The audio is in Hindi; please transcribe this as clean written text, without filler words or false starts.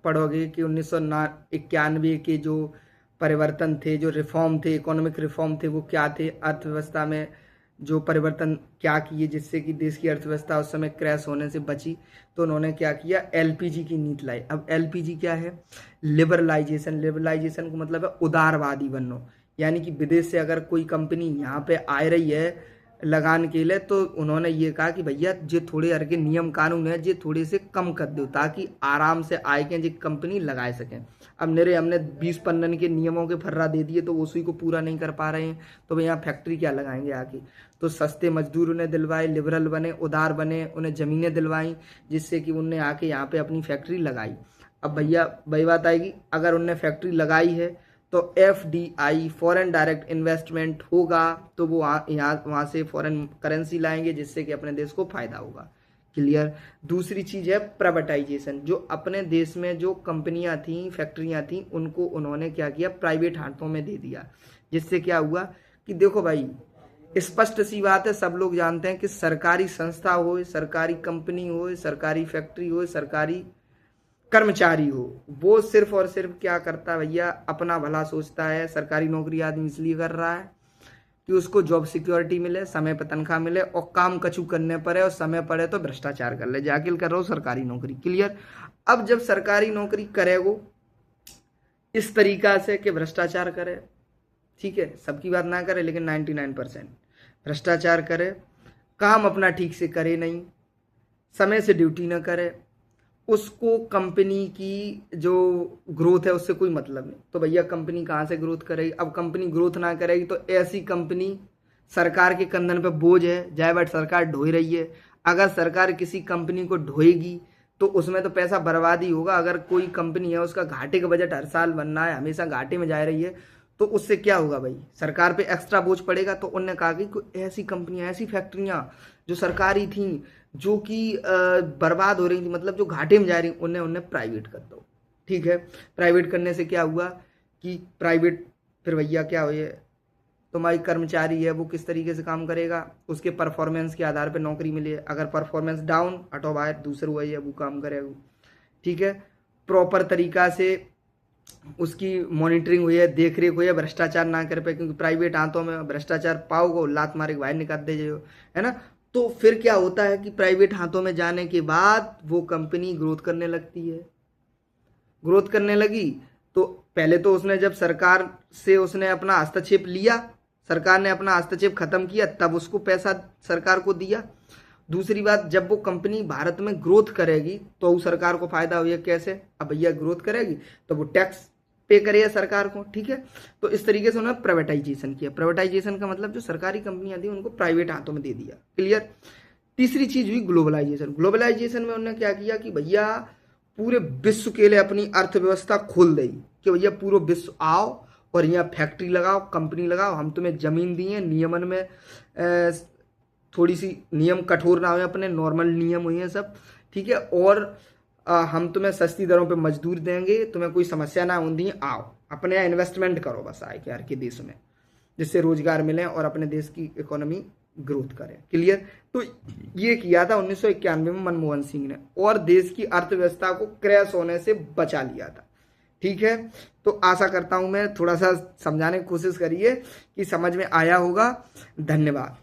पढ़ोगे कि 1991 के जो परिवर्तन थे, जो रिफॉर्म थे, इकोनॉमिक रिफॉर्म थे, वो क्या थे, अर्थव्यवस्था में जो परिवर्तन क्या किए जिससे कि देश की अर्थव्यवस्था उस समय क्रैश होने से बची। तो उन्होंने क्या किया, एलपीजी की नीति लाई। अब एलपीजी क्या है, लिबरलाइजेशन। लिबरलाइजेशन का मतलब है उदारवादी बनना, यानी कि विदेश से अगर कोई कंपनी यहाँ पे आ रही है लगान के लिए, तो उन्होंने ये कहा कि भैया जे थोड़े अर्गे नियम कानून है जे थोड़े से कम कर दो, ताकि आराम से आए के जे कंपनी लगाए सकें। अब मेरे हमने 20 पन्नन के नियमों के फर्रा दे दिए तो उसी को पूरा नहीं कर पा रहे हैं, तो भैया फैक्ट्री क्या लगाएंगे आके। तो सस्ते मजदूर उन्हें दिलवाए, लिबरल बने, उदार बने, उन्हें ज़मीनें दिलवाई जिससे कि उनने आके यहाँ पे अपनी फैक्ट्री लगाई। अब भैया वही बात आएगी, अगर उनने फैक्ट्री लगाई है तो एफडीआई, फॉरेन डायरेक्ट इन्वेस्टमेंट होगा, तो वो वहाँ से फॉरेन करेंसी लाएंगे जिससे कि अपने देश को फायदा होगा। क्लियर। दूसरी चीज है प्राइवेटाइजेशन। जो अपने देश में जो कंपनियां थी, फैक्ट्रियां थी, उनको उन्होंने क्या किया, प्राइवेट हाथों में दे दिया। जिससे क्या हुआ कि देखो भाई, स्पष्ट सी बात है, सब लोग जानते हैं कि सरकारी संस्था हो, सरकारी कंपनी हो, सरकारी फैक्ट्री हो, सरकारी कर्मचारी हो, वो सिर्फ और सिर्फ क्या करता है भैया, अपना भला सोचता है। सरकारी नौकरी आदमी इसलिए कर रहा है कि उसको जॉब सिक्योरिटी मिले, समय पर तनख्वाह मिले, और काम कछु करने पड़े और समय पड़े तो भ्रष्टाचार कर ले। जाकिल कर रहा हूँ सरकारी नौकरी। क्लियर। अब जब सरकारी नौकरी करेगो इस तरीका से कि भ्रष्टाचार करे, ठीक है, सबकी बात ना करे लेकिन 99% भ्रष्टाचार करे, काम अपना ठीक से करे नहीं, समय से ड्यूटी ना करे, उसको कंपनी की जो ग्रोथ है उससे कोई मतलब नहीं, तो भैया कंपनी कहाँ से ग्रोथ करेगी। अब कंपनी ग्रोथ ना करेगी तो ऐसी कंपनी सरकार के कंधन पे बोझ है, जाए बट सरकार ढो रही है। अगर सरकार किसी कंपनी को ढोएगी तो उसमें तो पैसा बर्बाद ही होगा। अगर कोई कंपनी है उसका घाटे का बजट हर साल बनना है, हमेशा घाटे में जा रही है, तो उससे क्या होगा भाई, सरकार पे एक्स्ट्रा बोझ पड़ेगा। तो उन्होंने कहा कि कोई ऐसी कंपनियां, ऐसी फैक्ट्रियां जो सरकारी थी, जो कि बर्बाद हो रही थी, मतलब जो घाटे में जा रही, उन्हें प्राइवेट कर दो। ठीक है। प्राइवेट करने से क्या हुआ कि प्राइवेट फिर भैया क्या हुए, तुम्हारी कर्मचारी है वो किस तरीके से काम करेगा, उसके परफॉर्मेंस के आधार पर नौकरी मिले। अगर परफॉर्मेंस डाउन, हटो बाहर, दूसरे वही है वो काम करेगा। ठीक है। प्रॉपर तरीका से उसकी मॉनिटरिंग हुई है, देख रेख हुई है, भ्रष्टाचार ना कर पाए, क्योंकि प्राइवेट हाथों में भ्रष्टाचार पाओगे लात मारे बाहर निकाल दे जाओ, है ना। तो फिर क्या होता है कि प्राइवेट हाथों में जाने के बाद वो कंपनी ग्रोथ करने लगती है। ग्रोथ करने लगी तो पहले तो उसने जब सरकार से उसने अपना हस्तक्षेप लिया, सरकार ने अपना हस्तक्षेप खत्म किया, तब उसको पैसा सरकार को दिया। दूसरी बात, जब वो कंपनी भारत में ग्रोथ करेगी तो सरकार को फायदा हुआ। कैसे, अब भैया ग्रोथ करेगी तो वो टैक्स पे करेगा सरकार को। ठीक है। तो इस तरीके से उन्होंने प्राइवेटाइजेशन किया। प्राइवेटाइजेशन का मतलब जो सरकारी कंपनियां थी उनको प्राइवेट हाथों में दे दिया। क्लियर। तीसरी चीज हुई ग्लोबलाइजेशन। ग्लोबलाइजेशन में उन्होंने क्या किया कि भैया पूरे विश्व के लिए अपनी अर्थव्यवस्था खोल दी कि भैया पूरा विश्व आओ और यहाँ फैक्ट्री लगाओ, कंपनी लगाओ, हम तुम्हें जमीन दी है, नियमन में थोड़ी सी नियम कठोर ना हुए, अपने नॉर्मल नियम हुए हैं सब। ठीक है। और हम तुम्हें सस्ती दरों पे मजदूर देंगे, तुम्हें कोई समस्या ना होती है, आओ अपने यहाँ इन्वेस्टमेंट करो बस आए के यार के देश में, जिससे रोजगार मिले और अपने देश की इकोनॉमी ग्रोथ करे। क्लियर। तो ये किया था 1991 में मनमोहन सिंह ने, और देश की अर्थव्यवस्था को क्रैश होने से बचा लिया था। ठीक है। तो आशा करता हूं मैं थोड़ा सा समझाने की कोशिश करिए कि समझ में आया होगा। धन्यवाद।